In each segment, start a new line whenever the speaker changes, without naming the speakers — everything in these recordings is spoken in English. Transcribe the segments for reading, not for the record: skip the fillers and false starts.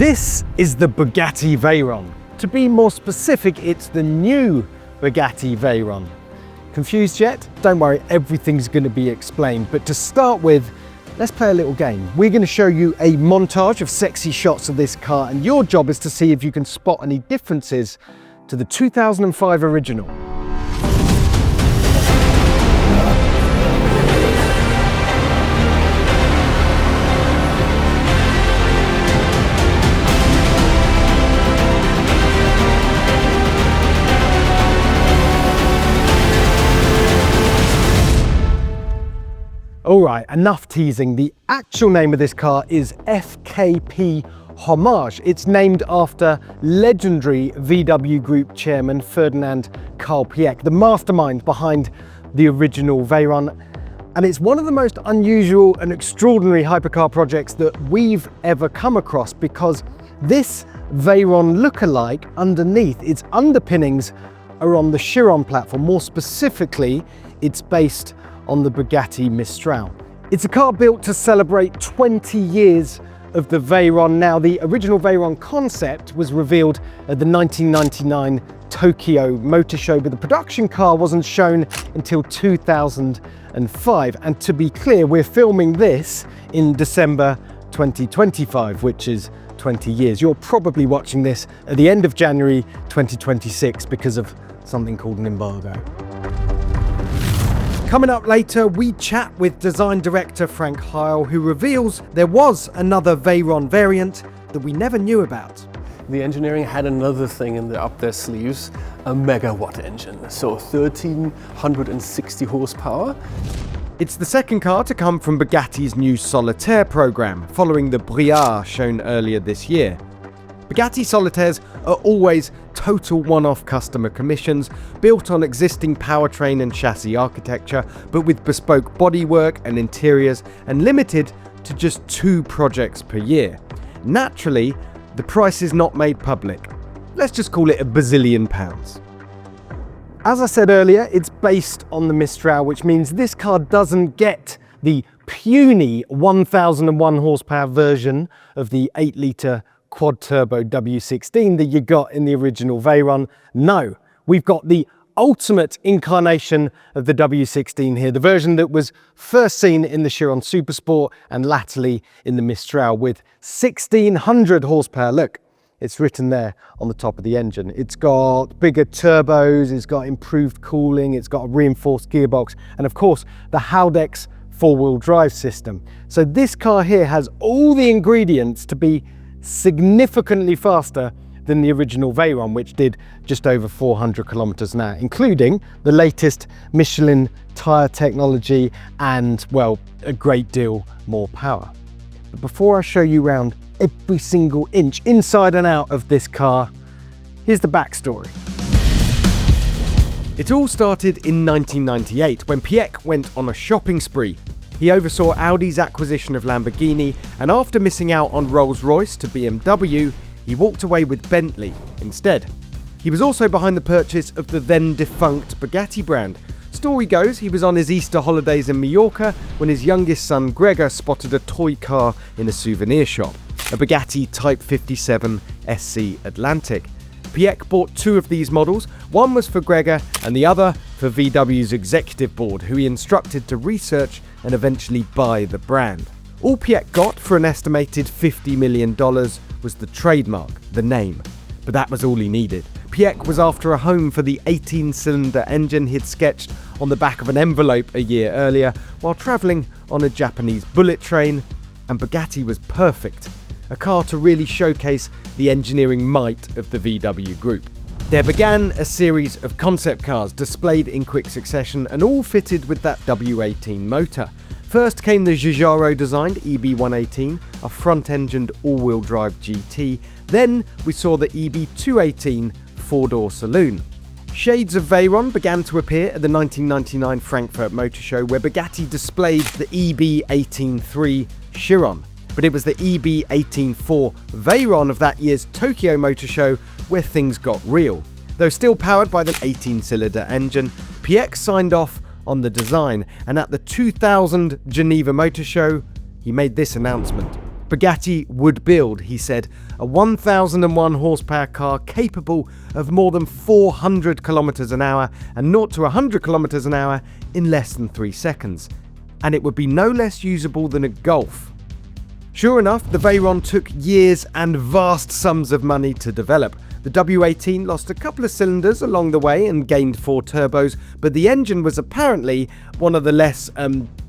This is the Bugatti Veyron. To be more specific, it's the new Bugatti Veyron. Confused yet? Don't worry, everything's going to be explained. But to start with, let's play a little game. We're going to show you a montage of sexy shots of this car, and your job is to see if you can spot any differences to the 2005 original. All right, enough teasing. The actual name of this car is FKP Hommage. It's named after legendary VW Group chairman Ferdinand Karl Piëch, the mastermind behind the original Veyron. And it's one of the most unusual and extraordinary hypercar projects that we've ever come across, because this Veyron lookalike underneath, its underpinnings are on the Chiron platform. More specifically, it's based on the Bugatti Mistral. It's a car built to celebrate 20 years of the Veyron. Now, the original Veyron concept was revealed at the 1999 Tokyo Motor Show, but the production car wasn't shown until 2005. And to be clear, we're filming this in December 2025, which is 20 years. You're probably watching this at the end of January 2026 because of something called an embargo. Coming up later, we chat with design director Frank Heil, who reveals there was another Veyron variant that we never knew about.
The engineering had another thing up their sleeves, a megawatt engine, so 1360 horsepower.
It's the second car to come from Bugatti's new Solitaire program, following the Briard shown earlier this year. Bugatti Solitaires are always total one-off customer commissions, built on existing powertrain and chassis architecture, but with bespoke bodywork and interiors, and limited to just 2 projects per year. Naturally, the price is not made public. Let's just call it £1 bazillion. As I said earlier, it's based on the Mistral, which means this car doesn't get the puny 1001 horsepower version of the 8-litre quad-turbo W16 that you got in the original Veyron. No, we've got the ultimate incarnation of the W16 here, the version that was first seen in the Chiron Supersport and latterly in the Mistral, with 1600 horsepower. Look, it's written there on the top of the engine. It's got bigger turbos, it's got improved cooling, it's got a reinforced gearbox, and of course the Haldex 4-wheel drive system. So this car here has all the ingredients to be significantly faster than the original Veyron, which did just over 400 kilometers an hour, including the latest Michelin tyre technology and, well, a great deal more power. But before I show you around every single inch inside and out of this car, here's the backstory. It all started in 1998 when Piëch went on a shopping spree. He oversaw Audi's acquisition of Lamborghini, and after missing out on Rolls-Royce to BMW, he walked away with Bentley instead. He was also behind the purchase of the then defunct Bugatti brand. Story goes, he was on his Easter holidays in Mallorca when his youngest son Gregor spotted a toy car in a souvenir shop, a Bugatti Type 57 SC Atlantic. Piëch bought 2 of these models. One was for Gregor and the other for VW's executive board, who he instructed to research and eventually buy the brand. All Piëch got for an estimated $50 million was the trademark, the name. But that was all he needed. Piëch was after a home for the 18-cylinder engine he'd sketched on the back of an envelope a year earlier while travelling on a Japanese bullet train, and Bugatti was perfect. A car to really showcase the engineering might of the VW group. There began a series of concept cars displayed in quick succession and all fitted with that W18 motor. First came the Giugiaro-designed EB118, a front-engined all-wheel drive GT. Then we saw the EB218 4-door saloon. Shades of Veyron began to appear at the 1999 Frankfurt Motor Show, where Bugatti displayed the EB183 Chiron. But it was the EB184 Veyron of that year's Tokyo Motor Show where things got real. Though still powered by the 18-cylinder engine, Piëch signed off on the design, and at the 2000 Geneva Motor Show, he made this announcement. Bugatti would build, he said, a 1001 horsepower car capable of more than 400 kilometers an hour and 0 to 100 kilometers an hour in less than 3 seconds. And it would be no less usable than a Golf. Sure enough, the Veyron took years and vast sums of money to develop. The W18 lost a couple of cylinders along the way and gained 4 turbos, but the engine was apparently one of the less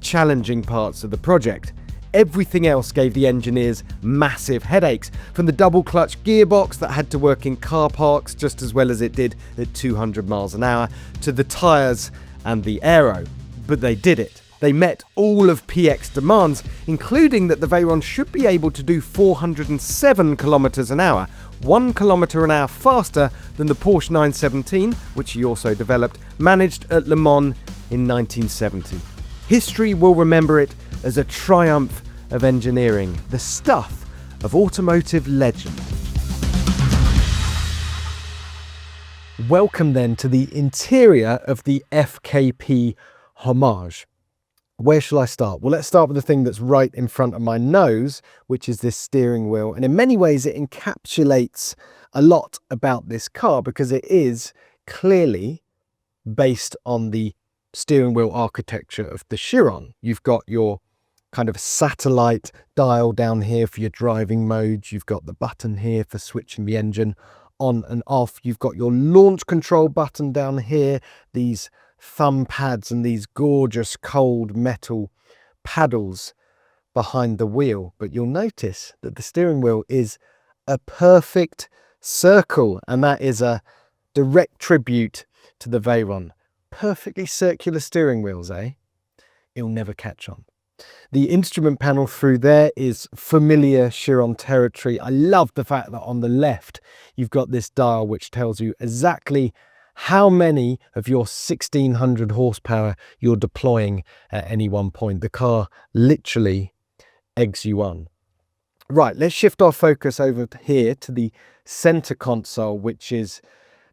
challenging parts of the project. Everything else gave the engineers massive headaches, from the double clutch gearbox that had to work in car parks just as well as it did at 200 miles an hour, to the tyres and the aero. But they did it. They met all of Piëch's demands, including that the Veyron should be able to do 407 kilometers an hour, 1 kilometer an hour faster than the Porsche 917, which he also developed, managed at Le Mans in 1970. History will remember it as a triumph of engineering, the stuff of automotive legend. Welcome then to the interior of the FKP Hommage. Where shall I start? Well, let's start with the thing that's right in front of my nose, which is this steering wheel. And in many ways, it encapsulates a lot about this car because it is clearly based on the steering wheel architecture of the Chiron. You've got your kind of satellite dial down here for your driving modes. You've got the button here for switching the engine on and off. You've got your launch control button down here, these thumb pads and these gorgeous cold metal paddles behind the wheel. But you'll notice that the steering wheel is a perfect circle, and that is a direct tribute to the Veyron. Perfectly circular steering wheels, eh? It'll never catch on. The instrument panel through there is familiar Chiron territory. I love the fact that on the left you've got this dial which tells you exactly how many of your 1600 horsepower you're deploying at any one point. The car literally eggs you on. Right, let's shift our focus over here to the center console, which is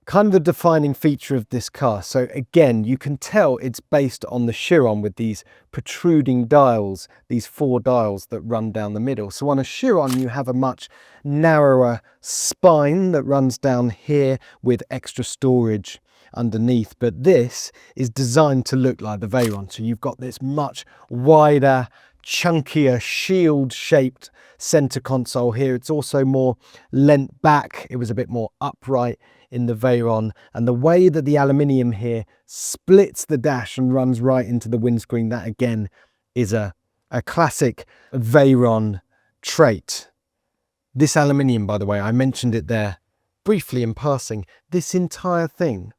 kind of the defining feature of this car. So again, you can tell it's based on the Chiron with these protruding dials, these 4 dials that run down the middle. So on a Chiron, you have a much narrower spine that runs down here with extra storage underneath. But this is designed to look like the Veyron. So you've got this much wider, chunkier, shield-shaped center console here. It's also more leant back. It was a bit more upright in the Veyron, and the way that the aluminium here splits the dash and runs right into the windscreen, that again is a classic Veyron trait. This aluminium, by the way, I mentioned it there briefly in passing, this entire thing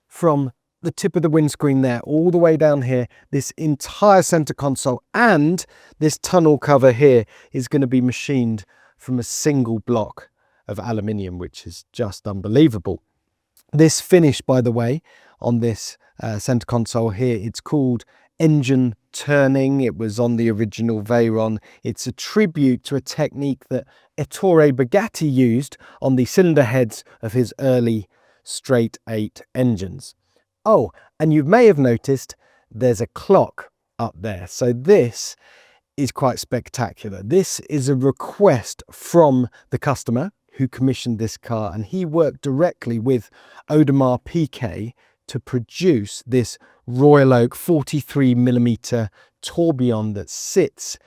from the tip of the windscreen there all the way down here, this entire center console and this tunnel cover here is going to be machined from a single block of aluminium, which is just unbelievable. This finish, by the way, on this center console here, it's called engine turning. It was on the original Veyron. It's a tribute to a technique that Ettore Bugatti used on the cylinder heads of his early straight 8 engines. Oh, and you may have noticed there's a clock up there. So this is quite spectacular. This is a request from the customer who commissioned this car, and he worked directly with Audemars Piguet to produce this Royal Oak 43mm tourbillon that sits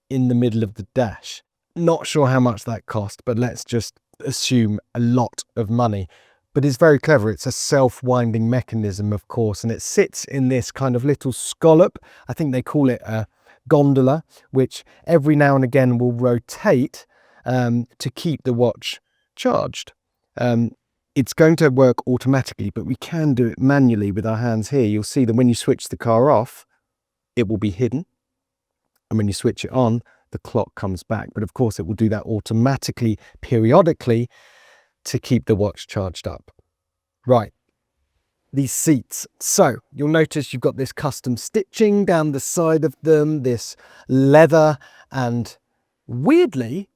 in the middle of the dash. Not sure how much that cost, but let's just assume a lot of money. But it's very clever. It's a self-winding mechanism, of course, and it sits in this kind of little scallop. I think they call it a gondola, which every now and again will rotate to keep the watch charged. It's going to work automatically, but we can do it manually with our hands here. You'll see that when you switch the car off, it will be hidden. And when you switch it on, the clock comes back. But of course, it will do that automatically, periodically, to keep the watch charged up. Right, these seats. So you'll notice you've got this custom stitching down the side of them, this leather and weirdly,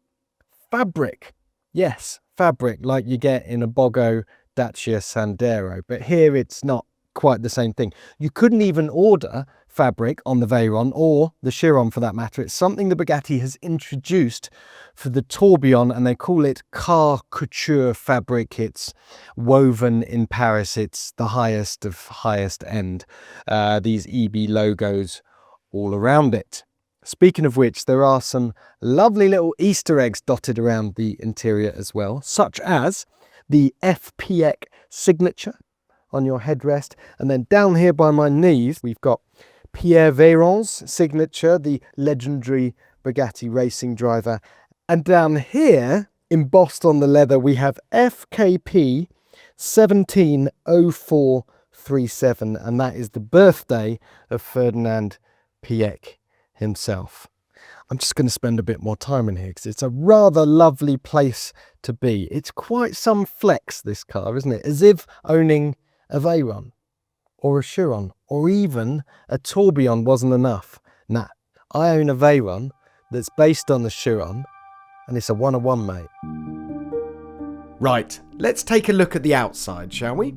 fabric. Yes, fabric like you get in a Bogo Dacia Sandero. But here it's not quite the same thing. You couldn't even order fabric on the Veyron or the Chiron for that matter. It's something that Bugatti has introduced for the tourbillon, and they call it car couture fabric. It's woven in Paris. It's the highest of highest end. These EB logos all around it. Speaking of which, there are some lovely little Easter eggs dotted around the interior as well, such as the FPX signature on your headrest, and then down here by my knees we've got Pierre Veyron's signature, the legendary Bugatti racing driver. And down here, embossed on the leather, we have FKP 170437, and that is the birthday of Ferdinand Piëch himself. I'm just going to spend a bit more time in here because it's a rather lovely place to be. It's quite some flex, this car, isn't it? As if owning a Veyron or a Chiron or even a tourbillon wasn't enough. Nah, I own a Veyron that's based on the Chiron, and it's a one-of-one, mate.
Right, let's take a look at the outside, shall we?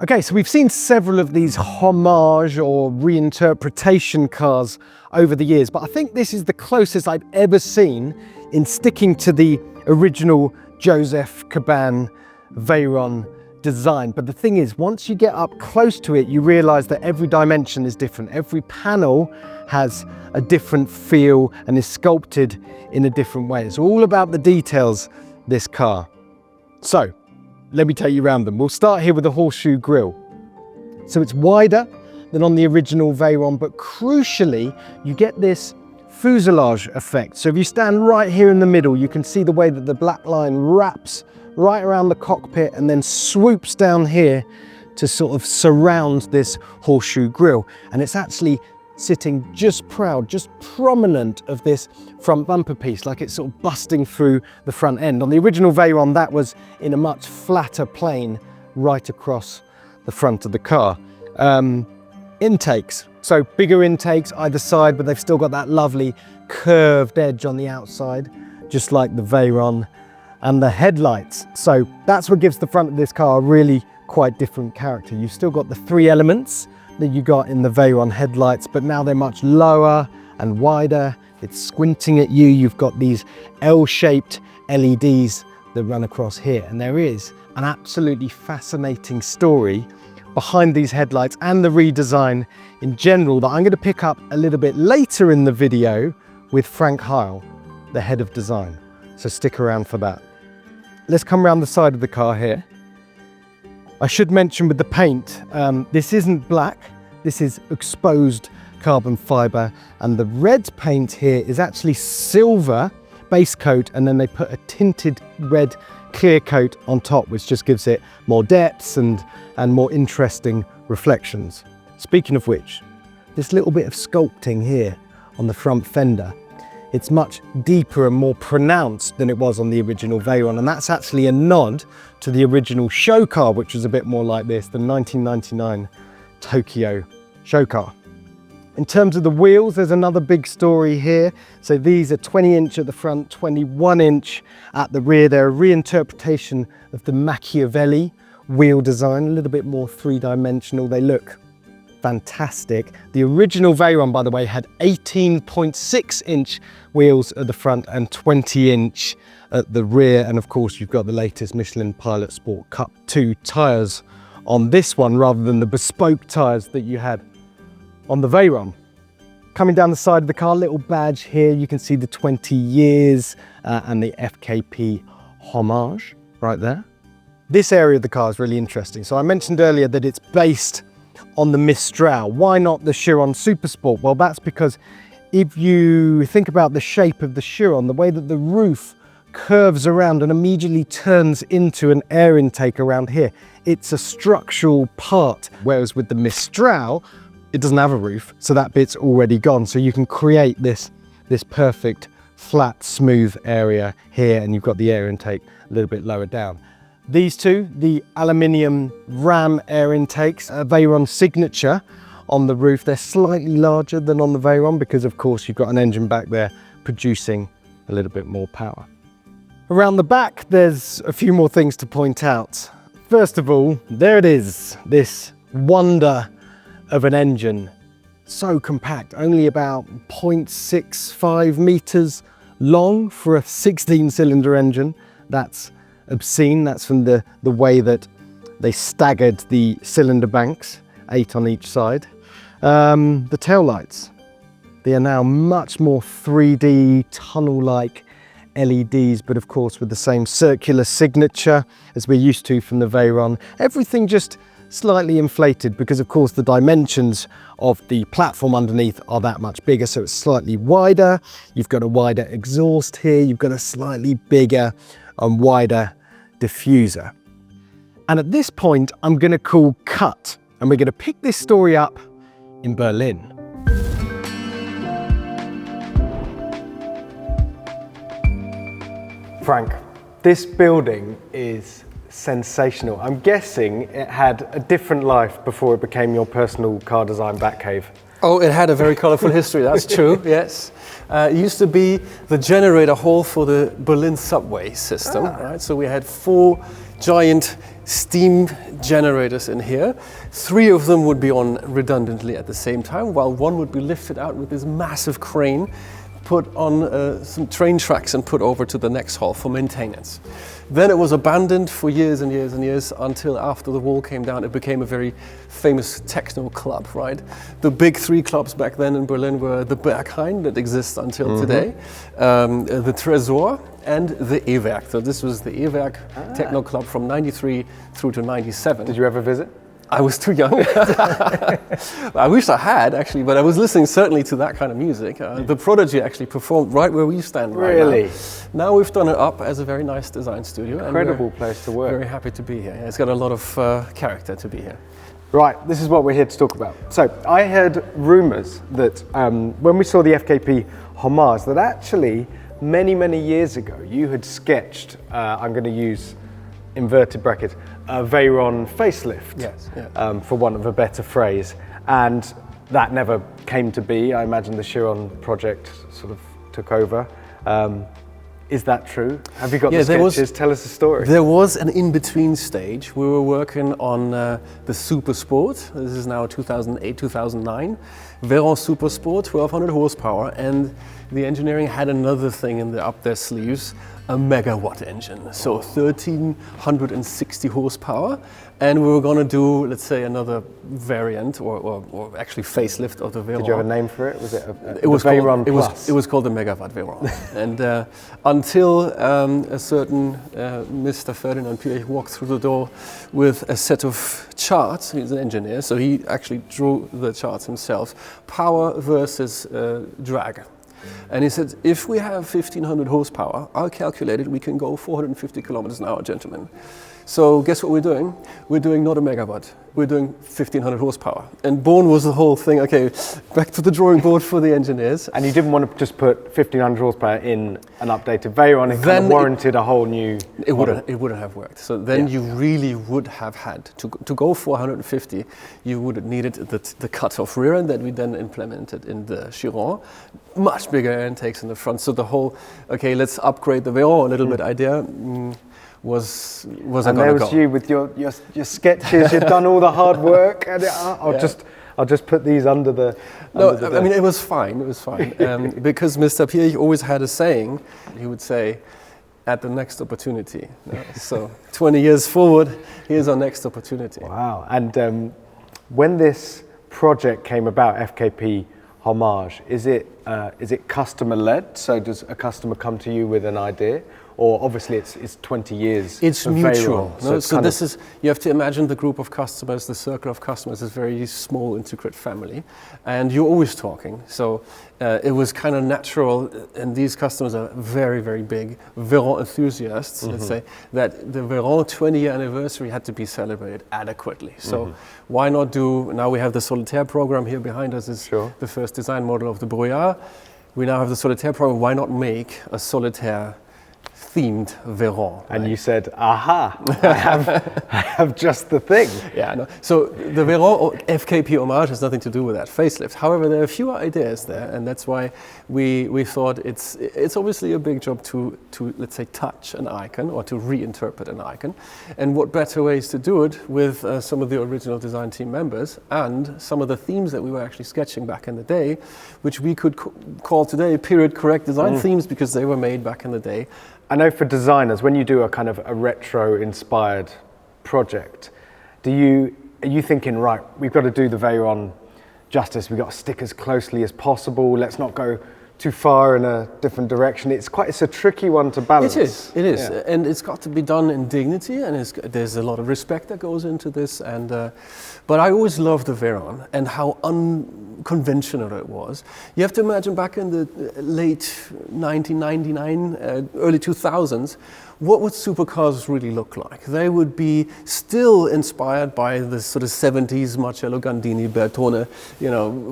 Okay, so we've seen several of these homage or reinterpretation cars over the years, but I think this is the closest I've ever seen in sticking to the original Joseph Caban Veyron design. But the thing is, once you get up close to it, you realize that every dimension is different. Every panel has a different feel and is sculpted in a different way. It's all about the details, this car. So let me take you around them. We'll start here with the Horseshoe Grille. So it's wider than on the original Veyron, but crucially, you get this fuselage effect. So if you stand right here in the middle, you can see the way that the black line wraps right around the cockpit and then swoops down here to sort of surround this Horseshoe Grille. And it's actually sitting just proud, just prominent of this front bumper piece, like it's sort of busting through the front end. On the original Veyron, that was in a much flatter plane right across the front of the car. Intakes, so bigger intakes either side, but they've still got that lovely curved edge on the outside, just like the Veyron. And the headlights, so that's what gives the front of this car a really quite different character. You've still got the three elements that you got in the Veyron headlights, but now they're much lower and wider. It's squinting at you. You've got these L-shaped LEDs that run across here, and there is an absolutely fascinating story behind these headlights and the redesign in general that I'm going to pick up a little bit later in the video with Frank Heil, the head of design. So stick around for that. Let's come around the side of the car here. I should mention with the paint, this isn't black, this is exposed carbon fiber, and the red paint here is actually silver base coat, and then they put a tinted red clear coat on top, which just gives it more depths and more interesting reflections. Speaking of which, this little bit of sculpting here on the front fender, it's much deeper and more pronounced than it was on the original Veyron, and that's actually a nod to the original show car, which was a bit more like this, the 1999 Tokyo show car. In terms of the wheels, there's another big story here. So these are 20-inch at the front, 21-inch at the rear. They're a reinterpretation of the Machiavelli wheel design, a little bit more three-dimensional. They look fantastic. The original Veyron, by the way, had 18.6-inch wheels at the front and 20-inch at the rear. And of course, you've got the latest Michelin Pilot Sport Cup 2 tyres on this one, rather than the bespoke tyres that you had on the Veyron. Coming down the side of the car, little badge here, you can see the 20 years and the FKP Hommage right there. This area of the car is really interesting. So I mentioned earlier that it's based on the Mistral. Why not the Chiron Supersport? Well, that's because if you think about the shape of the Chiron, the way that the roof curves around and immediately turns into an air intake around here, it's a structural part. Whereas with the Mistral, it doesn't have a roof, so that bit's already gone. So you can create this perfect flat, smooth area here, and you've got the air intake a little bit lower down. These two, the aluminium ram air intakes, a Veyron signature on the roof. They're slightly larger than on the Veyron because, of course, you've got an engine back there producing a little bit more power. Around the back, there's a few more things to point out. First of all, there it is, this wonder of an engine. So compact, only about 0.65 meters long for a 16-cylinder engine. That's obscene. That's from the way that they staggered the cylinder banks, 8 on each side. The taillights, they are now much more 3D tunnel-like LEDs, but of course with the same circular signature as we're used to from the Veyron. Everything just slightly inflated because of course the dimensions of the platform underneath are that much bigger, so it's slightly wider. You've got a wider exhaust here, you've got a slightly bigger and wider diffuser. And at this point I'm going to call cut, and we're going to pick this story up in Berlin. Frank, this building is sensational. I'm guessing it had a different life before it became your personal car design Batcave.
Oh, it had a very colorful history, that's true, yes. It used to be the generator hall for the Berlin subway system, right? So we had 4 giant steam generators in here. 3 of them would be on redundantly at the same time, while 1 would be lifted out with this massive crane, put on some train tracks and put over to the next hall for maintenance. Then it was abandoned for years and years and years until after the wall came down. It became a very famous techno club, right? The big 3 clubs back then in Berlin were the Berghain, that exists until today, the Tresor, and the E-Werk. So this was the E-Werk techno club from 93 through to 97.
Did you ever visit?
I was too young. I wish I had, actually, but I was listening certainly to that kind of music. The Prodigy actually performed right where we stand right now.
Really?
Now we've done it up as a very nice design studio.
Incredible place to work.
Very happy to be here. Yeah, it's got a lot of character to be here.
Right, this is what we're here to talk about. So I heard rumours that when we saw the FKP Hommage, that actually many, many years ago you had sketched, I'm going to use inverted brackets, a Veyron facelift,
yes, yeah.
For want of a better phrase, and that never came to be. I imagine the Chiron project sort of took over. Is that true? Have you got the sketches? Tell us the story.
There was an in-between stage. We were working on the Super Sport. This is now 2008, 2009. Veyron Super Sport, 1200 horsepower, and the engineering had another thing up their sleeves, a megawatt engine, so 1360 horsepower, and we were going to do, let's say, another variant or actually facelift of the Veyron.
Did you have a name for it? Was it
it was
Veyron
called,
Plus?
It was called the Megawatt Veyron. And until a certain Mr. Ferdinand Piëch walked through the door with a set of charts. He's an engineer, so he actually drew the charts himself. Power versus drag. And he said, if we have 1500 horsepower, I'll calculate it, we can go 450 kilometers an hour, gentlemen. So guess what we're doing? We're doing not a megawatt, we're doing 1500 horsepower. And born was the whole thing, okay, back to the drawing board for the engineers.
And you didn't want to just put 1500 horsepower in an updated Veyron, it kind of warranted a whole new
It wouldn't have worked. So then you really would have had, to go 450, you would have needed the cut-off rear end that we then implemented in the Chiron. Much bigger air intakes in the front. So the whole, okay, let's upgrade the Veyron a little bit idea. Was
and there was you with your sketches. You'd done all the hard work, and I'll just put these under the.
I mean, it was fine. It was fine because Mr. Piëch always had a saying. He would say, "At the next opportunity." So 20 years forward, here's our next opportunity.
Wow! And when this project came about, FKP Hommage, is it customer led? So does a customer come to you with an idea? Or obviously it's 20 years.
It's
of
mutual.
Veyron,
So this is, you have to imagine the group of customers, the circle of customers is a very small, intricate family. And you're always talking. So it was kind of natural, and these customers are very, very big Veyron enthusiasts, let's say, that the Veyron 20-year anniversary had to be celebrated adequately. So why not do, now we have the Solitaire program here behind us, is the first design model of the Brouillard. We now have the Solitaire program, why not make a Solitaire themed Veyron.
And you said, aha, I have just the thing.
Yeah, no. So the Veyron or FKP Hommage has nothing to do with that facelift. However, there are a few ideas there, and that's why we thought it's obviously a big job to let's say touch an icon or to reinterpret an icon. And what better ways to do it with some of the original design team members and some of the themes that we were actually sketching back in the day, which we could call today period correct design themes because they were made back in the day.
I know for designers, when you do a kind of a retro-inspired project, are you thinking, right, we've got to do the Veyron justice, we've got to stick as closely as possible, let's not go too far in a different direction? It's a tricky one to balance.
It is,
yeah.
And it's got to be done in dignity, and there's a lot of respect that goes into this. And but I always loved the Veyron and how unconventional it was. You have to imagine back in the late 1999, early 2000s, what would supercars really look like? They would be still inspired by the sort of 70s Marcello Gandini, Bertone,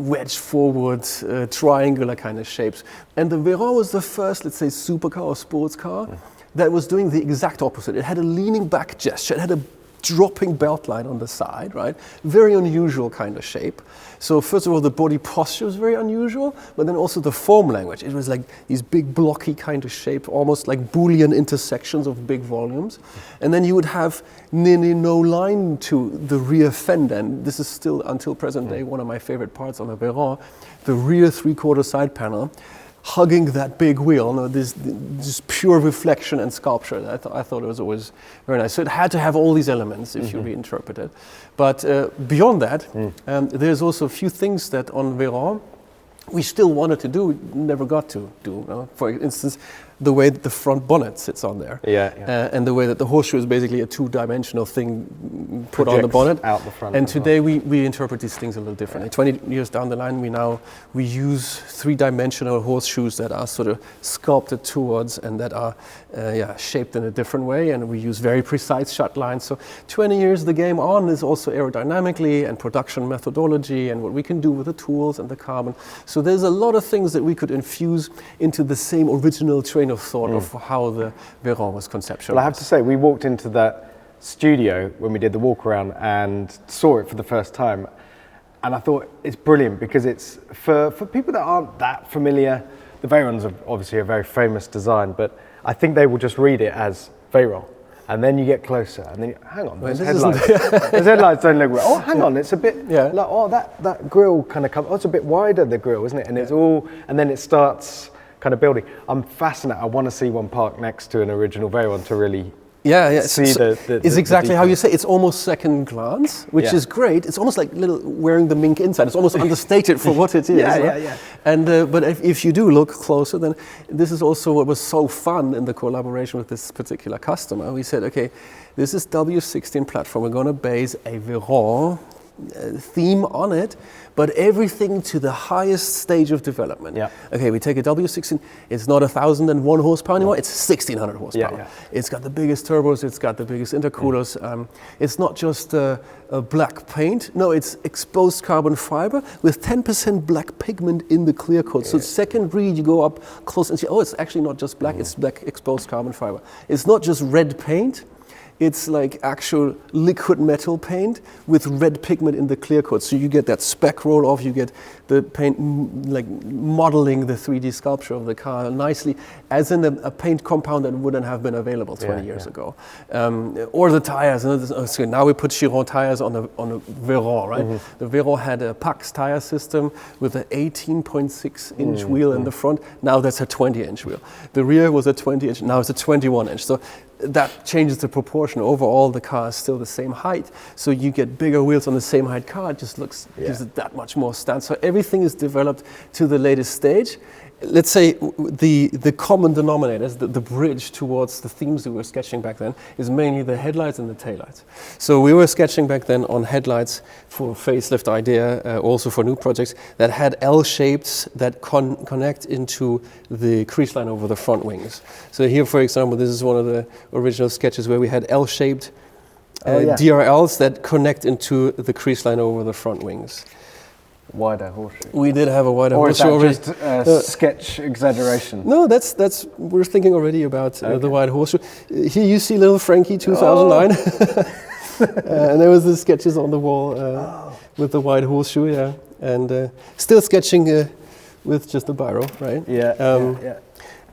wedge forward, triangular kind of shapes. And the Veyron was the first, let's say, supercar or sports car that was doing the exact opposite. It had a leaning back gesture. It had a dropping belt line on the side, right? Very unusual kind of shape. So first of all, the body posture was very unusual, but then also the form language. It was like these big blocky kind of shape, almost like Boolean intersections of big volumes. And then you would have nearly no line to the rear fender. And this is still, until present day, one of my favorite parts on a Veyron, the rear three-quarter side panel, hugging that big wheel, this pure reflection and sculpture. I thought it was always very nice. So it had to have all these elements if you reinterpret it. But beyond that, there's also a few things that on Veyron we still wanted to do, never got to do. For instance, the way that the front bonnet sits on there. And the way that the horseshoe is basically a two-dimensional thing put on the bonnet.
Out the front.
And today we interpret these things a little differently. 20 years down the line, we use three-dimensional horseshoes that are sort of sculpted towards and that are shaped in a different way, and we use very precise shut lines. So 20 years the game on is also aerodynamically and production methodology and what we can do with the tools and the carbon. So there's a lot of things that we could infuse into the same original train of thought of how the Veyron was conceptualized.
Well, I have to say, we walked into that studio when we did the walk around and saw it for the first time, and I thought it's brilliant because it's for people that aren't that familiar. The Veyron's obviously a very famous design, but I think they will just read it as Veyron. And then you get closer, and then hang on, those headlights. Those headlights don't look right. Oh, hang on, it's a bit like, oh, that grille kind of comes. Oh, it's a bit wider, the grille, isn't it? And it's all, and then it starts kind of building. I'm fascinated. I want to see one parked next to an original Veyron to really see
it's exactly how you say. It's almost second glance, which is great. It's almost like little wearing the mink inside. It's almost understated for what it is. And but if you do look closer, then this is also what was so fun in the collaboration with this particular customer. We said, okay, this is W16 platform. We're going to base a Veyron theme on it, but everything to the highest stage of development. Okay, we take a W16, it's not 1,001 horsepower anymore, it's 1,600 horsepower. It's got the biggest turbos, it's got the biggest intercoolers. It's not just a black paint, no, it's exposed carbon fiber with 10% black pigment in the clear coat. So second read, you go up close and see, oh, it's actually not just black, it's black exposed carbon fiber. It's not just red paint, it's like actual liquid metal paint with red pigment in the clear coat. So you get that spec roll off, you get the paint like modeling the 3D sculpture of the car nicely, as in a paint compound that wouldn't have been available 20 years ago. Or the tires. So now we put Chiron tires on a Veyron, right? The Veyron had a Pax tire system with an 18.6 inch wheel in the front. Now that's a 20 inch wheel. The rear was a 20 inch, now it's a 21 inch. So that changes the proportion. Overall, the car is still the same height, so you get bigger wheels on the same height car. It just gives it that much more stance. So everything is developed to the latest stage. Let's say the common denominators, the bridge towards the themes that we were sketching back then, is mainly the headlights and the taillights. So we were sketching back then on headlights for facelift idea, also for new projects, that had L-shapes that connect into the crease line over the front wings. So here, for example, this is one of the original sketches where we had L-shaped DRLs that connect into the crease line over the front wings.
wider horseshoe.
We did have a wider
Or is
horseshoe
that
already.
just sketch exaggeration?
No, that's we're thinking already about the wide horseshoe. Here you see little Frankie 2009, and there was the sketches on the wall with the wide horseshoe, yeah, and still sketching with just the biro, right?
Yeah.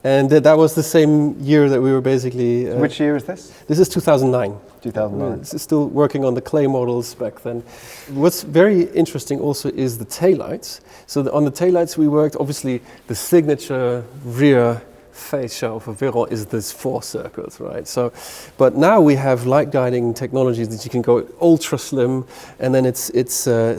And that was the same year that we were basically.
Which year is this?
This is 2009.
2009.
Still working on the clay models back then. What's very interesting also is the taillights. So on the taillights we worked, obviously the signature rear fascia of a Veyron is this 4 circles, right? So, but now we have light guiding technologies that you can go ultra slim, and then it's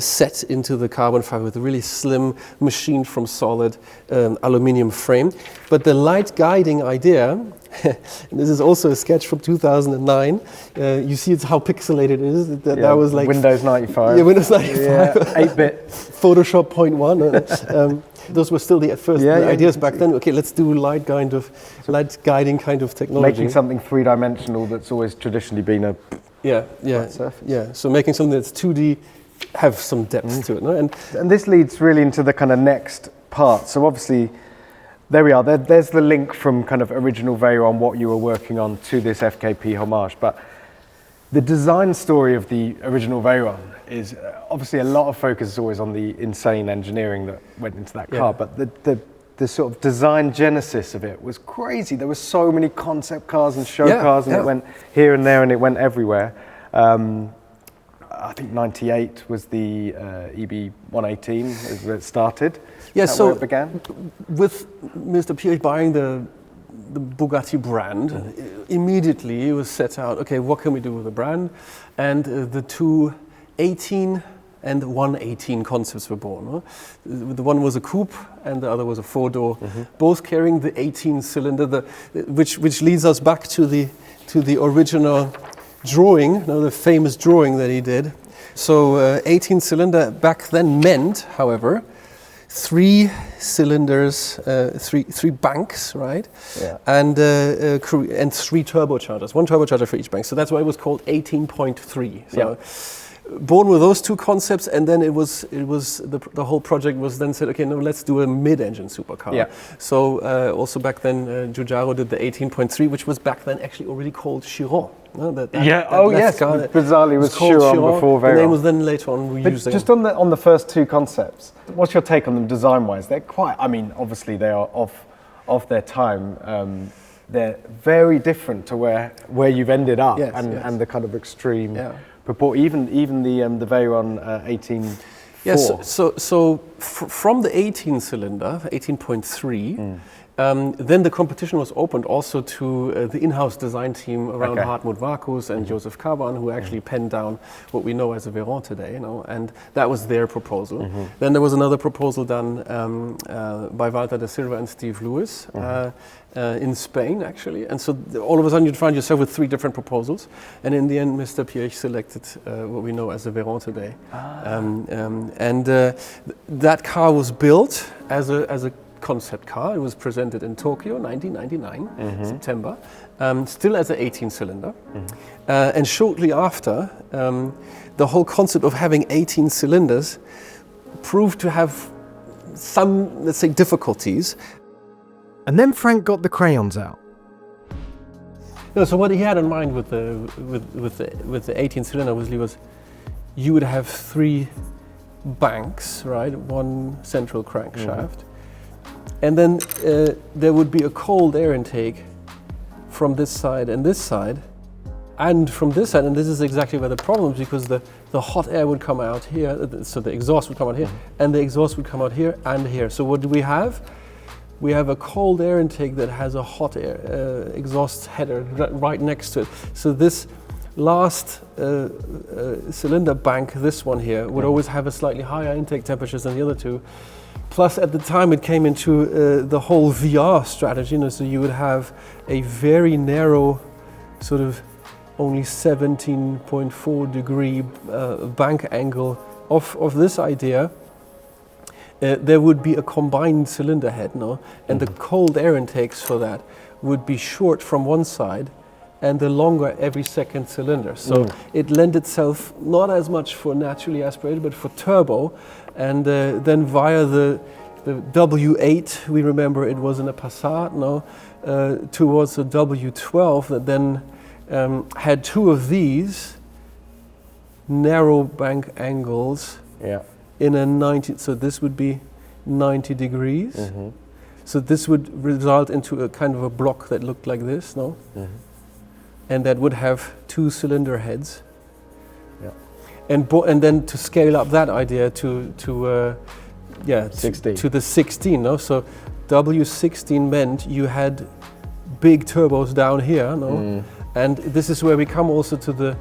set into the carbon fiber with a really slim machined from solid aluminium frame. But the light guiding idea, and this is also a sketch from 2009. You see it's how pixelated it is. That was like
Windows 95.
Yeah, Windows 95.
Yeah, 8-bit.
Photoshop 0.1. Those were still the first ideas back then. Okay, let's do light guiding kind of technology.
Making something 3-dimensional that's always traditionally been a surface.
Yeah. So making something that's 2D, have some depth to it, no?
And this leads really into the kind of next part. So obviously, there we are. There's the link from kind of original Veyron, what you were working on, to this FKP Hommage. But the design story of the original Veyron is obviously a lot of focus is always on the insane engineering that went into that car. But the sort of design genesis of it was crazy. There were so many concept cars and show cars, and it went here and there, and it went everywhere. I think 98 was the EB118 is where it started.
Yeah,
so where it began?
With Mr. Piëch buying the Bugatti brand, immediately it was set out, okay, what can we do with the brand? And the 218 and 118 concepts were born. No? The one was a coupe and the other was a 4-door, both carrying the 18-cylinder, which leads us back to the original drawing, the famous drawing that he did. So 18-cylinder back then meant, however, 3 cylinders, three banks, right?
Yeah.
And 3 turbochargers, 1 turbocharger for each bank. So that's why it was called 18.3. So born with those 2 concepts, and then it was the whole project was then said, okay, no, let's do a mid-engine supercar.
Yeah.
So also back then, Giugiaro did the 18.3, which was back then actually already called Chiron.
Bizarrely was Chiron before Veyron.
The name was then later on reused.
But just on the first 2 concepts, what's your take on them design-wise? They're quite, I mean, obviously they are of their time. They're very different to where you've ended up, and the kind of extreme purport. Even the Veyron 18.4.
Yes. So from the 18-cylinder, 18.3. Then the competition was opened also to the in-house design team around Hartmut Vakus and Joseph Caban, who actually penned down what we know as a Veyron today, and that was their proposal. Then there was another proposal done by Walter de Silva and Steve Lewis in Spain, actually. And so all of a sudden you'd find yourself with 3 different proposals. And in the end, Mr. Piëch selected what we know as a Veyron today. That car was built as a concept car. It was presented in Tokyo, 1999, September, still as an 18-cylinder. And shortly after, the whole concept of having 18 cylinders proved to have some, let's say, difficulties.
And then Frank got the crayons out.
No, so what he had in mind with the 18-cylinder was you would have 3 banks, right? 1 central crankshaft. And then there would be a cold air intake from this side and this side, and from this side, and this is exactly where the problem is, because the hot air would come out here, so the exhaust would come out here, and the exhaust would come out here and here. So what do we have? We have a cold air intake that has a hot air exhaust header right next to it. So this last cylinder bank, this one here, would always have a slightly higher intake temperatures than the other 2. Plus, at the time, it came into the whole VR strategy. So you would have a very narrow, sort of only 17.4 degree bank angle of this idea. There would be a combined cylinder head, and the cold air intakes for that would be short from one side and the longer every second cylinder. So it lent itself not as much for naturally aspirated, but for turbo. And then via the W8, we remember it was in a Passat, towards the W12 that then had two of these narrow bank angles in a 90, so this would be 90 degrees. So this would result into a kind of a block that looked like this, and that would have two cylinder heads. And then to scale up that idea to
16.
to the 16, no? So W16 meant you had big turbos down here, no? And this is where we come also to the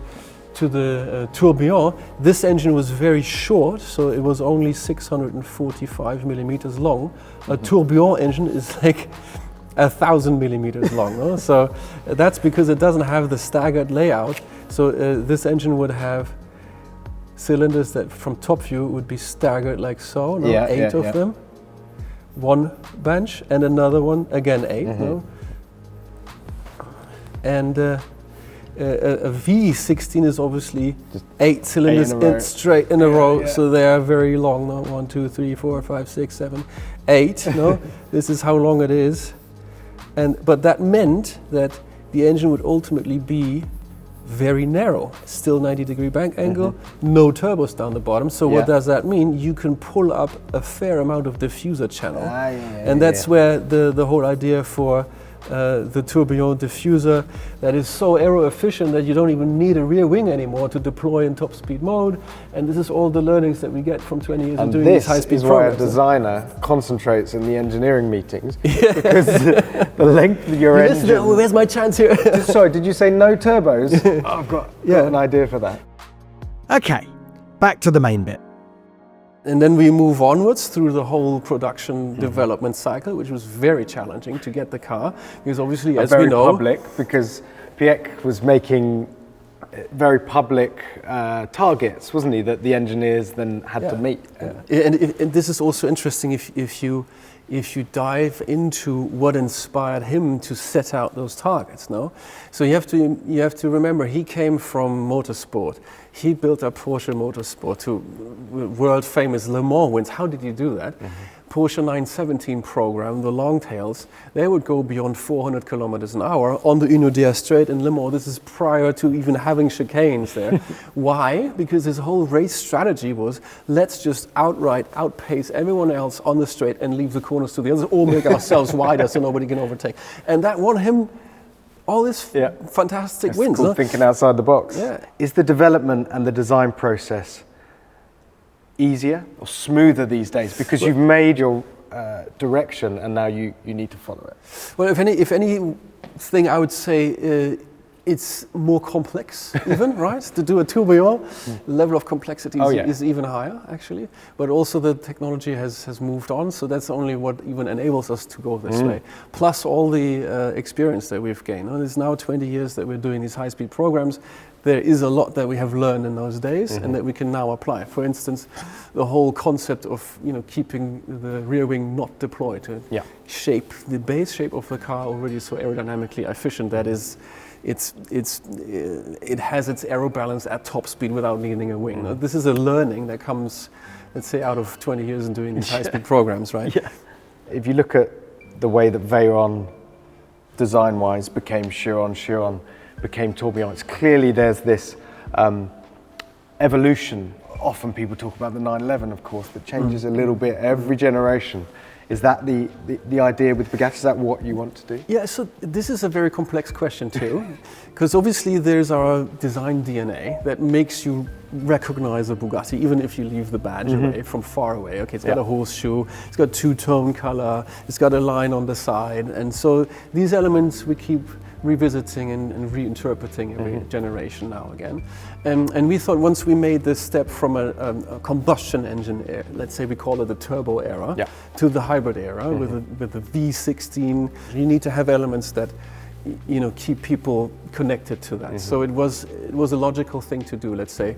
tourbillon. This engine was very short, so it was only 645 millimeters long. A tourbillon engine is like 1,000 millimeters long, no? So that's because it doesn't have the staggered layout. So this engine would have cylinders that from top view would be staggered like so, no? 8 of them. One bench and another one, again 8, no? And a V16 is obviously just 8 cylinders straight in a row, so they are very long, no? 1, 2, 3, 4, 5, 6, 7, 8, no? This is how long it is. But that meant that the engine would ultimately be very narrow, still 90-degree bank angle, no turbos down the bottom. So what does that mean? You can pull up a fair amount of diffuser channel. And that's where the whole idea for the tourbillon diffuser that is so aero efficient that you don't even need a rear wing anymore to deploy in top speed mode. And this is all the learnings that we get from 20 years of doing these high speed programs.
This is why a designer concentrates in the engineering meetings, because the length of your engine...
Where's my chance here?
Sorry, did you say no turbos? I've got an idea for that.
Okay, back to the main bit.
And then we move onwards through the whole production development cycle, which was very challenging to get the car, because obviously, as we know,
very public, because Piëch was making very public targets, wasn't he? That the engineers then had to meet.
And this is also interesting if you dive into what inspired him to set out those targets. No, so you have to remember he came from motorsport. He built up Porsche Motorsport to world famous Le Mans wins. How did you do that? Porsche 917 program, the long tails, they would go beyond 400 kilometers an hour on the Une Straight in Le Mans. This is prior to even having chicanes there. Why? Because his whole race strategy was, let's just outright outpace everyone else on the straight and leave the corners to the others, or make ourselves wider so nobody can overtake. And that won him all this fantastic wins.
Cool, thinking outside the box. Is the development and the design process easier or smoother these days because you've made your direction and now you need to follow it?
Well, if anything, I would say it's more complex even, right? To do a tourbillon, the level of complexity is even higher, actually. But also the technology has moved on, so that's only what even enables us to go this way. Plus all the experience that we've gained. It's now 20 years that we're doing these high-speed programs. There is a lot that we have learned in those days and that we can now apply. For instance, the whole concept of keeping the rear wing not deployed to shape the base shape of the car already so aerodynamically efficient that is. It has its aero balance at top speed without needing a wing. This is a learning that comes, let's say, out of 20 years in doing these high-speed programs, right?
If you look at the way that Veyron, design-wise, became Chiron became tourbillon, it's clearly there's this evolution. Often people talk about the 911, of course, that changes a little bit every generation. Is that the idea with Bugatti? Is that what you want to do?
Yeah, so this is a very complex question too, because obviously there's our design DNA that makes you recognize a Bugatti, even if you leave the badge away from far away. Okay, it's got a horseshoe, it's got two-tone color, it's got a line on the side, and so these elements we keep revisiting and reinterpreting every generation now again. And we thought once we made this step from a combustion engine, let's say we call it the turbo era, to the hybrid era with the V16, you need to have elements that keep people connected to that. So it was a logical thing to do, let's say.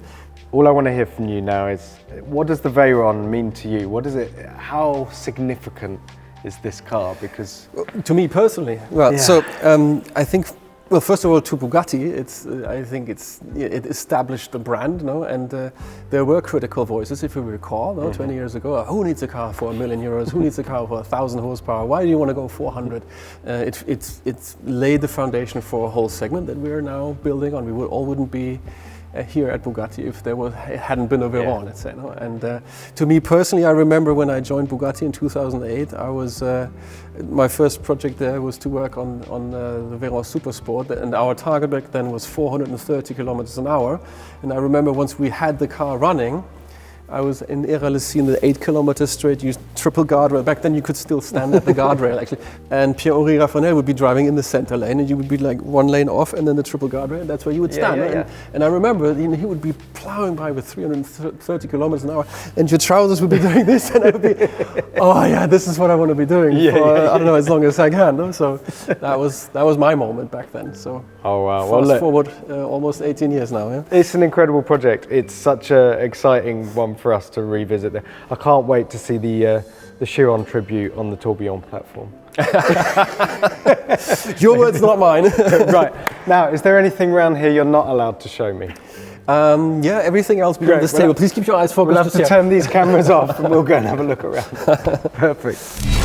All I want to hear from you now is, what does the Veyron mean to you? What is it? How significant is this car? Because
to me personally, so I think Well, first of all, to Bugatti, I think it established the brand, no? And there were critical voices, if you recall, no? 20 years ago. Who needs a car for €1 million? Who needs a car for 1,000 horsepower? Why do you want to go 400? It's laid the foundation for a whole segment that we are now building on. We wouldn't be here at Bugatti if it hadn't been a Veyron, let's say. No? And to me personally, I remember when I joined Bugatti in 2008, I was my first project there was to work on the Veyron Super Sport, and our target back then was 430 kilometers an hour. And I remember once we had the car running, I was in Eralesi in the 8 kilometer straight, used triple guardrail. Back then you could still stand at the guardrail actually. And Pierre-Henri Raffanel would be driving in the center lane, and you would be like one lane off and then the triple guardrail, and that's where you would stand. And I remember he would be plowing by with 330 kilometers an hour, and your trousers would be doing this, and I would be, oh yeah, this is what I want to be doing for, I don't know, as long as I can. No? So that was my moment back then. So fast forward almost 18 years now. Yeah?
It's an incredible project. It's such an exciting one for us to revisit there. I can't wait to see the Chiron tribute on the Tourbillon platform.
Your words, not mine.
Right. Now, is there anything around here you're not allowed to show me?
Everything else behind this table. Please keep your eyes focused.
We'll have to turn these cameras off and we'll go and have a look around. Perfect.